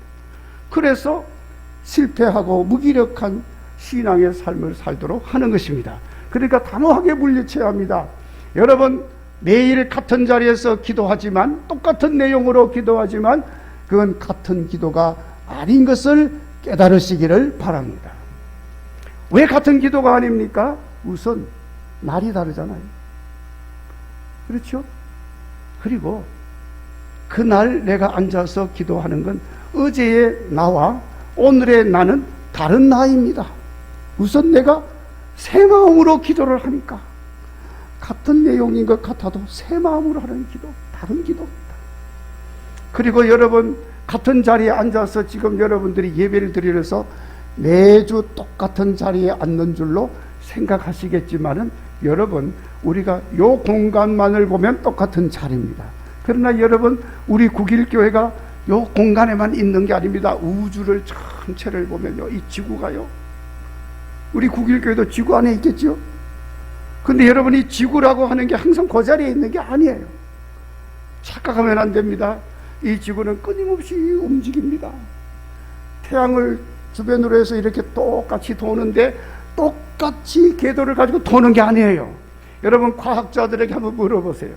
그래서 실패하고 무기력한 신앙의 삶을 살도록 하는 것입니다. 그러니까 단호하게 물리쳐야 합니다. 여러분, 매일 같은 자리에서 기도하지만, 똑같은 내용으로 기도하지만 그건 같은 기도가 아닌 것을 깨달으시기를 바랍니다. 왜 같은 기도가 아닙니까? 우선 날이 다르잖아요. 그렇죠? 그리고 그날 내가 앉아서 기도하는 건 어제의 나와 오늘의 나는 다른 나입니다. 우선 내가 새 마음으로 기도를 하니까 같은 내용인 것 같아도 새 마음으로 하는 기도, 다른 기도입니다. 그리고 여러분, 같은 자리에 앉아서 지금 여러분들이 예배를 드리면서 매주 똑같은 자리에 앉는 줄로 생각하시겠지만은 여러분, 우리가 요 공간만을 보면 똑같은 자리입니다. 그러나 여러분, 우리 국일교회가 요 공간에만 있는 게 아닙니다. 우주를 전체를 보면요, 이 지구가요, 우리 국일교회도 지구 안에 있겠죠. 근데 여러분, 이 지구라고 하는 게 항상 그 자리에 있는 게 아니에요. 착각하면 안 됩니다. 이 지구는 끊임없이 움직입니다. 태양을 주변으로 해서 이렇게 똑같이 도는데 똑같이 궤도를 가지고 도는 게 아니에요. 여러분, 과학자들에게 한번 물어보세요.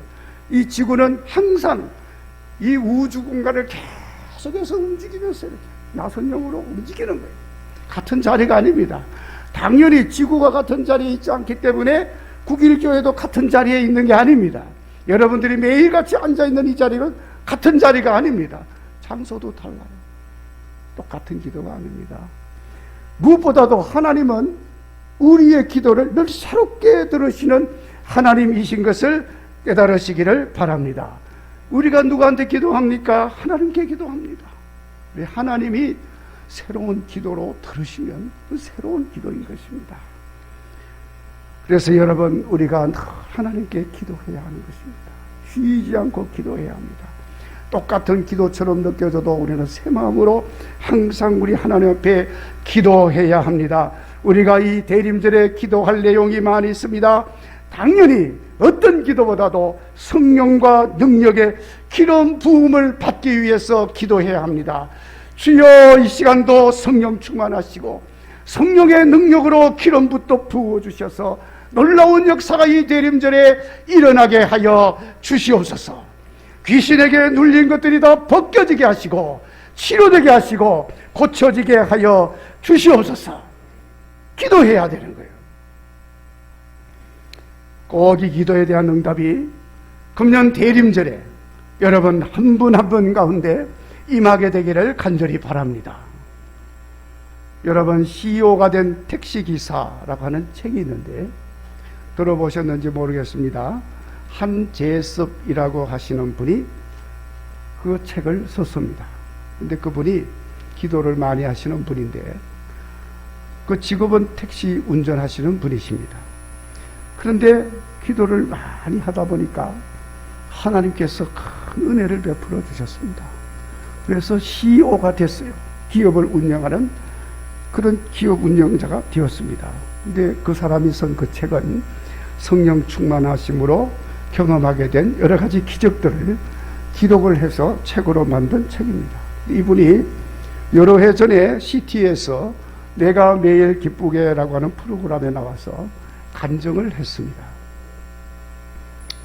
이 지구는 항상 이 우주 공간을 계속해서 움직이면서 이렇게 나선형으로 움직이는 거예요. 같은 자리가 아닙니다. 당연히 지구가 같은 자리에 있지 않기 때문에 국일교회도 같은 자리에 있는 게 아닙니다. 여러분들이 매일같이 앉아있는 이 자리는 같은 자리가 아닙니다. 장소도 달라요. 똑같은 기도가 아닙니다. 무엇보다도 하나님은 우리의 기도를 늘 새롭게 들으시는 하나님이신 것을 깨달으시기를 바랍니다. 우리가 누구한테 기도합니까? 하나님께 기도합니다. 왜? 하나님이 새로운 기도로 들으시면 그 새로운 기도인 것입니다. 그래서 여러분, 우리가 늘 하나님께 기도해야 하는 것입니다. 쉬지 않고 기도해야 합니다. 똑같은 기도처럼 느껴져도 우리는 새 마음으로 항상 우리 하나님 앞에 기도해야 합니다. 우리가 이 대림절에 기도할 내용이 많이 있습니다. 당연히 어떤 기도보다도 성령과 능력의 기름 부음을 받기 위해서 기도해야 합니다. 주여, 이 시간도 성령 충만하시고 성령의 능력으로 기름부터 부어주셔서 놀라운 역사가 이 대림절에 일어나게 하여 주시옵소서. 귀신에게 눌린 것들이 다 벗겨지게 하시고 치료되게 하시고 고쳐지게 하여 주시옵소서. 기도해야 되는 거예요. 꼭 이 기도에 대한 응답이 금년 대림절에 여러분 한 분 한 분 가운데 임하게 되기를 간절히 바랍니다. 여러분, CEO가 된 택시기사라고 하는 책이 있는데 들어보셨는지 모르겠습니다. 한재섭이라고 하시는 분이 그 책을 썼습니다. 근데 그분이 기도를 많이 하시는 분인데 그 직업은 택시 운전하시는 분이십니다. 그런데 기도를 많이 하다 보니까 하나님께서 큰 은혜를 베풀어 주셨습니다. 그래서 CEO가 됐어요. 기업을 운영하는 그런 기업 운영자가 되었습니다. 근데 그 사람이 쓴 그 책은 성령 충만하심으로 경험하게 된 여러 가지 기적들을 기록을 해서 책으로 만든 책입니다. 이분이 여러 해 전에 CT에서 내가 매일 기쁘게라고 하는 프로그램에 나와서 간증을 했습니다.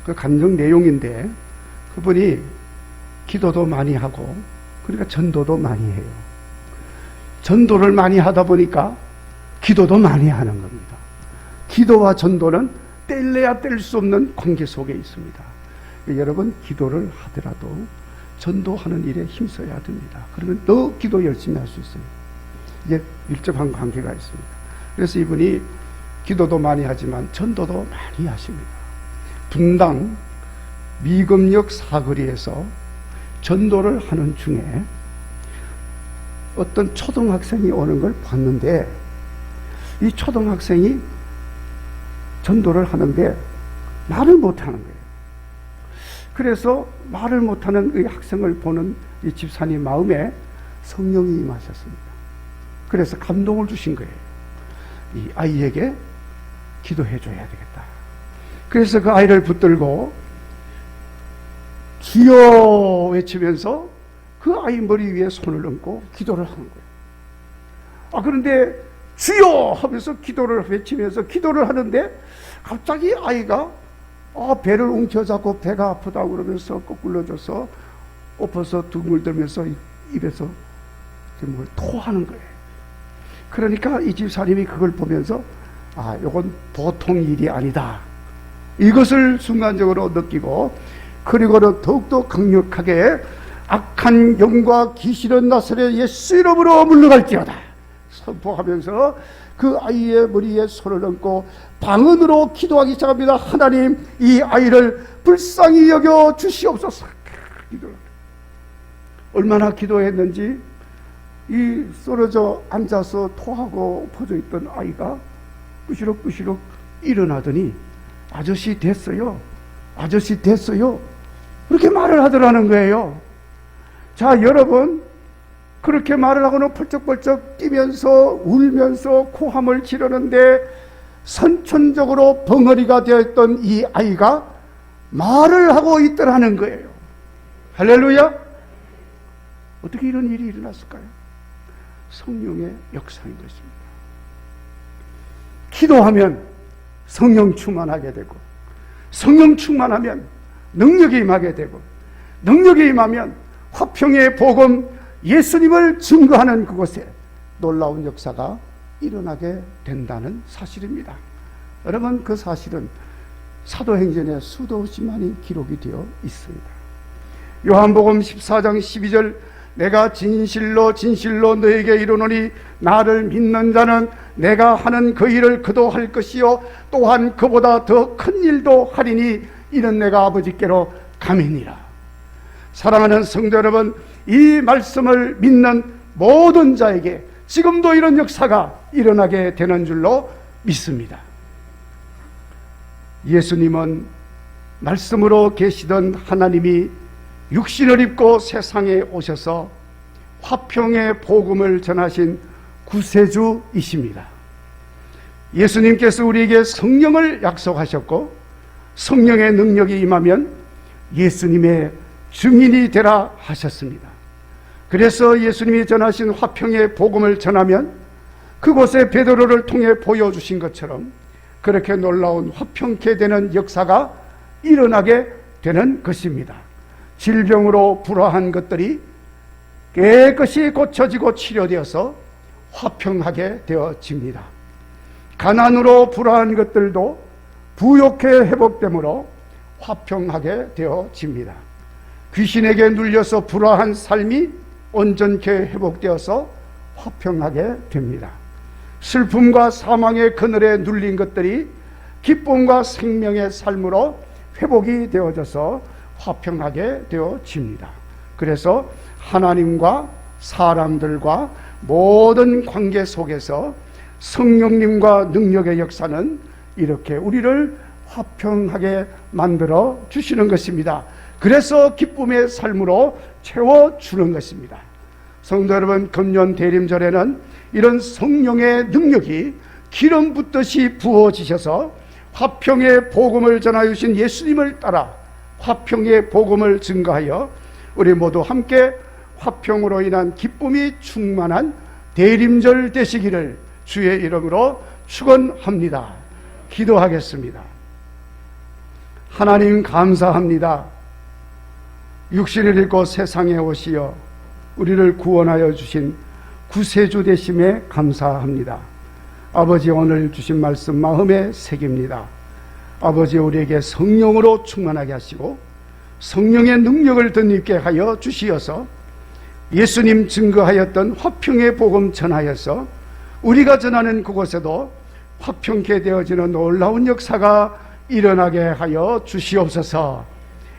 그 간증 내용인데 그분이 기도도 많이 하고 그러니까 전도도 많이 해요. 전도를 많이 하다 보니까 기도도 많이 하는 겁니다. 기도와 전도는 뗄래야 뗄 수 없는 관계 속에 있습니다. 여러분, 기도를 하더라도 전도하는 일에 힘써야 됩니다. 그러면 더 기도 열심히 할 수 있어요. 이게 밀접한 관계가 있습니다. 그래서 이분이 기도도 많이 하지만 전도도 많이 하십니다. 분당 미금역 사거리에서 전도를 하는 중에 어떤 초등학생이 오는 걸 봤는데 이 초등학생이 전도를 하는데 말을 못하는 거예요. 그래서 말을 못하는 이 학생을 보는 이 집사님 마음에 성령이 임하셨습니다. 그래서 감동을 주신 거예요. 이 아이에게 기도해 줘야 되겠다. 그래서 그 아이를 붙들고 주여 외치면서 그 아이 머리 위에 손을 얹고 기도를 하는 거예요. 그런데 주여 하면서 기도를 외치면서 기도를 하는데 갑자기 아이가 배를 움켜잡고 배가 아프다고 그러면서 거꾸러져서 엎어서 둥글들면서 입에서 뭘 토하는 거예요. 그러니까 이 집사님이 그걸 보면서 이건 보통 일이 아니다. 이것을 순간적으로 느끼고 그리고는 더욱더 강력하게 악한 영과 귀신은 나사렛 예수 이름으로 물러갈지어다 선포하면서 그 아이의 머리에 손을 얹고 방언으로 기도하기 시작합니다. 하나님, 이 아이를 불쌍히 여겨 주시옵소서. 얼마나 기도했는지 이 쓰러져 앉아서 토하고 퍼져 있던 아이가 꾸시럭꾸시럭 일어나더니 아저씨 됐어요. 아저씨 됐어요. 그렇게 말을 하더라는 거예요. 자, 여러분, 그렇게 말을 하고는 펄쩍펄쩍 뛰면서 울면서 고함을 지르는데 선천적으로 벙어리가 되었던 이 아이가 말을 하고 있더라는 거예요. 할렐루야. 어떻게 이런 일이 일어났을까요? 성령의 역사인 것입니다. 기도하면 성령 충만하게 되고 성령 충만하면 능력이 임하게 되고 능력이 임하면 화평의 복음 예수님을 증거하는 그곳에 놀라운 역사가 일어나게 된다는 사실입니다. 여러분, 그 사실은 사도행전에 수도 없이 많이 기록이 되어 있습니다. 요한복음 14장 12절 내가 진실로 진실로 너에게 이르노니 나를 믿는 자는 내가 하는 그 일을 그도 할 것이요 또한 그보다 더 큰 일도 하리니 이는 내가 아버지께로 감이니라. 사랑하는 성도 여러분, 이 말씀을 믿는 모든 자에게 지금도 이런 역사가 일어나게 되는 줄로 믿습니다. 예수님은 말씀으로 계시던 하나님이 육신을 입고 세상에 오셔서 화평의 복음을 전하신 구세주이십니다. 예수님께서 우리에게 성령을 약속하셨고 성령의 능력이 임하면 예수님의 증인이 되라 하셨습니다. 그래서 예수님이 전하신 화평의 복음을 전하면 그곳에 베드로를 통해 보여주신 것처럼 그렇게 놀라운 화평케 되는 역사가 일어나게 되는 것입니다. 질병으로 불화한 것들이 깨끗이 고쳐지고 치료되어서 화평하게 되어집니다. 가난으로 불화한 것들도 부욕해 회복되므로 화평하게 되어집니다. 귀신에게 눌려서 불화한 삶이 온전케 회복되어서 화평하게 됩니다. 슬픔과 사망의 그늘에 눌린 것들이 기쁨과 생명의 삶으로 회복이 되어져서 화평하게 되어집니다. 그래서 하나님과 사람들과 모든 관계 속에서 성령님과 능력의 역사는 이렇게 우리를 화평하게 만들어 주시는 것입니다. 그래서 기쁨의 삶으로 채워주는 것입니다. 성도 여러분, 금년 대림절에는 이런 성령의 능력이 기름 붓듯이 부어지셔서 화평의 복음을 전하여 주신 예수님을 따라 화평의 복음을 증거하여 우리 모두 함께 화평으로 인한 기쁨이 충만한 대림절 되시기를 주의 이름으로 축원합니다. 기도하겠습니다. 하나님 감사합니다. 육신을 입고 세상에 오시어 우리를 구원하여 주신 구세주 되심에 감사합니다. 아버지, 오늘 주신 말씀 마음에 새깁니다. 아버지, 우리에게 성령으로 충만하게 하시고 성령의 능력을 덧입게 하여 주시어서 예수님 증거하였던 화평의 복음 전하여서 우리가 전하는 그곳에도 화평케 되어지는 놀라운 역사가 일어나게 하여 주시옵소서.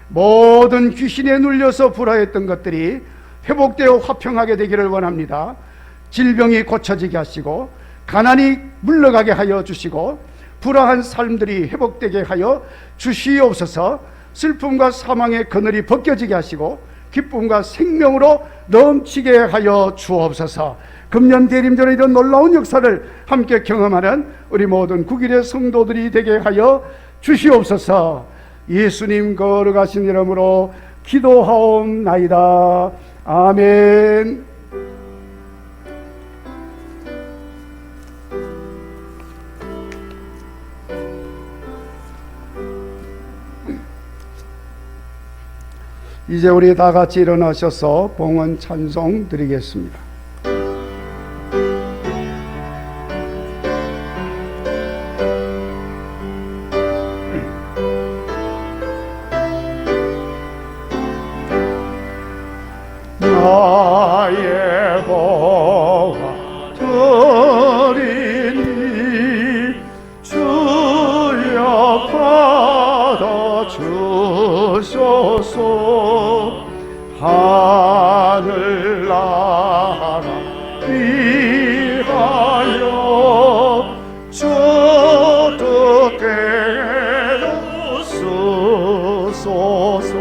모든 귀신에 눌려서 불화했던 것들이 회복되어 화평하게 되기를 원합니다. 질병이 고쳐지게 하시고 가난이 물러가게 하여 주시고 불화한 삶들이 회복되게 하여 주시옵소서. 슬픔과 사망의 그늘이 벗겨지게 하시고 기쁨과 생명으로 넘치게 하여 주옵소서. 금년 대림절에 이런 놀라운 역사를 함께 경험하는 우리 모든 국일의 성도들이 되게 하여 주시옵소서. 예수님 거룩하신 이름으로 기도하옵나이다. 아멘. 이제 우리 다 같이 일어나셔서 봉헌 찬송 드리겠습니다. 나의 보화 드리니 주여 받아 주소서. 하늘나라 위하여 주 뜻대로 쓰소서.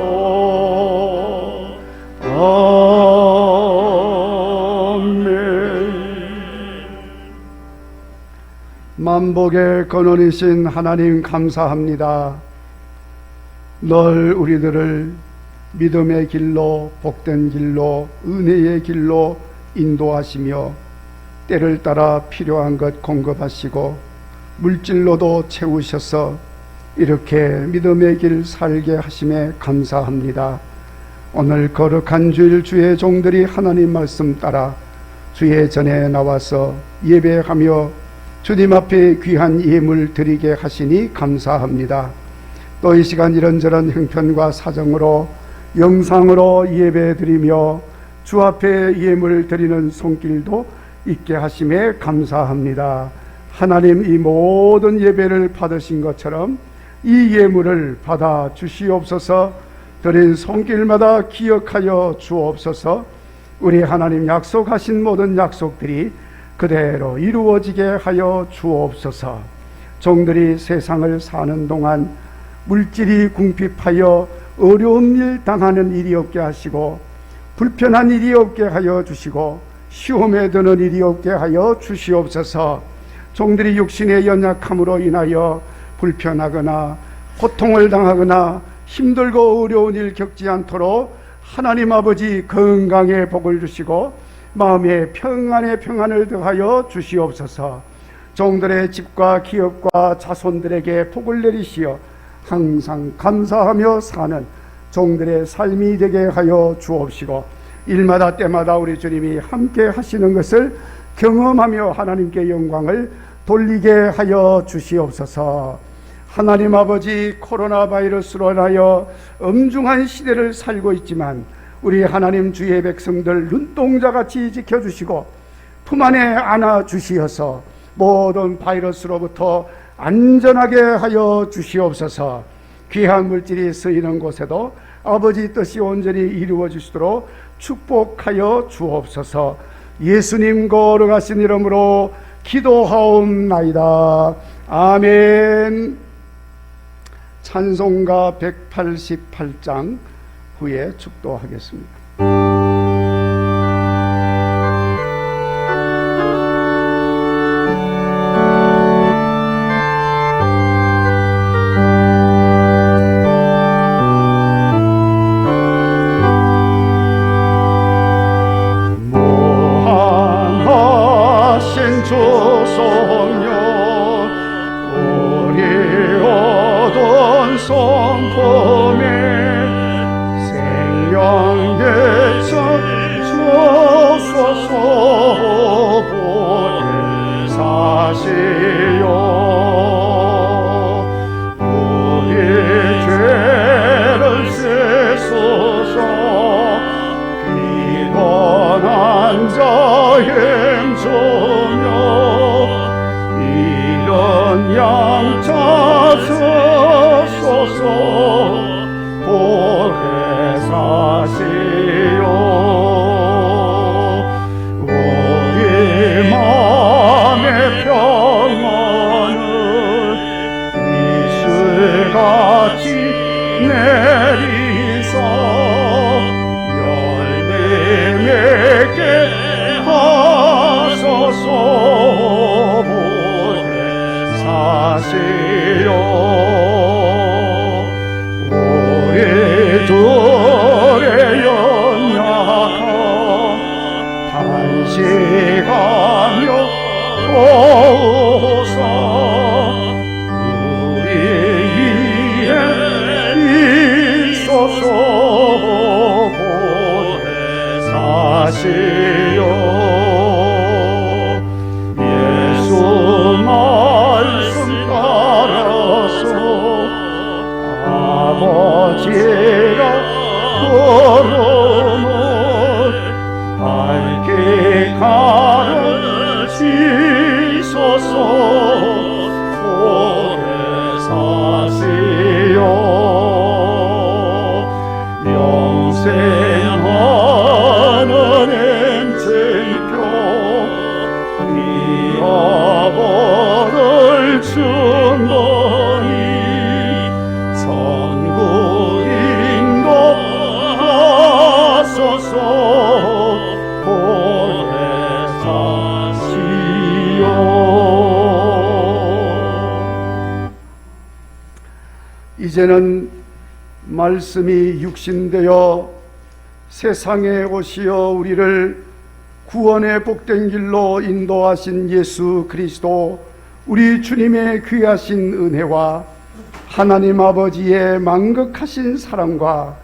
만복의 근원이신 하나님 감사합니다. 늘 우리들을 믿음의 길로, 복된 길로, 은혜의 길로 인도하시며 때를 따라 필요한 것 공급하시고 물질로도 채우셔서 이렇게 믿음의 길 살게 하심에 감사합니다. 오늘 거룩한 주일 주의 종들이 하나님 말씀 따라 주의 전에 나와서 예배하며 주님 앞에 귀한 예물 드리게 하시니 감사합니다. 또 이 시간 이런저런 형편과 사정으로 영상으로 예배 드리며 주 앞에 예물 드리는 손길도 있게 하심에 감사합니다. 하나님, 이 모든 예배를 받으신 것처럼 이 예물을 받아 주시옵소서. 드린 손길마다 기억하여 주옵소서. 우리 하나님 약속하신 모든 약속들이 그대로 이루어지게 하여 주옵소서. 종들이 세상을 사는 동안 물질이 궁핍하여 어려운 일 당하는 일이 없게 하시고 불편한 일이 없게 하여 주시고 시험에 드는 일이 없게 하여 주시옵소서. 종들이 육신의 연약함으로 인하여 불편하거나 고통을 당하거나 힘들고 어려운 일 겪지 않도록 하나님 아버지 건강의 복을 주시고 마음의 평안의 평안을 더하여 주시옵소서. 종들의 집과 기업과 자손들에게 복을 내리시어 항상 감사하며 사는 종들의 삶이 되게 하여 주옵시고, 일마다 때마다 우리 주님이 함께 하시는 것을 경험하며 하나님께 영광을 돌리게 하여 주시옵소서. 하나님 아버지, 코로나 바이러스로 인하여 엄중한 시대를 살고 있지만 우리 하나님 주의 백성들 눈동자같이 지켜주시고 품 안에 안아주시어서 모든 바이러스로부터 안전하게 하여 주시옵소서. 귀한 물질이 쓰이는 곳에도 아버지 뜻이 온전히 이루어지시도록 축복하여 주옵소서. 예수님 거룩하신 이름으로 기도하옵나이다. 아멘. 찬송가 188장 후에 축도하겠습니다. 무한하신 주 성령 우리 얻은 성품에 생명의 주소서 보혜사시여 우리 죄를 씻으소 피곤한 자 힘주며 이런 양 찾으소서 보혜사시여 우리 마음의 평안을 이슬같이 내리사 열매 맺게 하소서 보혜사시여 우리 둘의 연약함 단식하며 도우사 우리 위에 있소서 보혜사시여 예수 말씀 따라서 아버지가 걸음을 밝게 가르치소서 보혜사시여 영생하는 엔쟁표 잃어버릴 충분히 천국 인도하소서 보혜사시여. 이제는 말씀이 육신되어 세상에 오시어 우리를 구원의 복된 길로 인도하신 예수 그리스도 우리 주님의 귀하신 은혜와 하나님 아버지의 만극하신 사랑과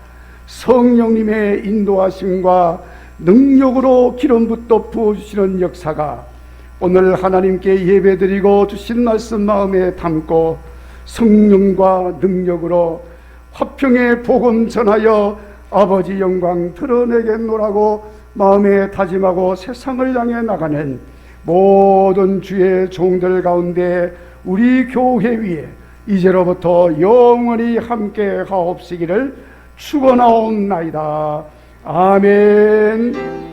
성령님의 인도하심과 능력으로 기름붓도 부어주시는 역사가 오늘 하나님께 예배드리고 주신 말씀 마음에 담고 성령과 능력으로 화평의 복음 전하여 아버지 영광 드러내겠노라고 마음에 다짐하고 세상을 향해 나가는 모든 주의 종들 가운데 우리 교회 위에 이제로부터 영원히 함께 하옵시기를 축원하옵나이다. 아멘.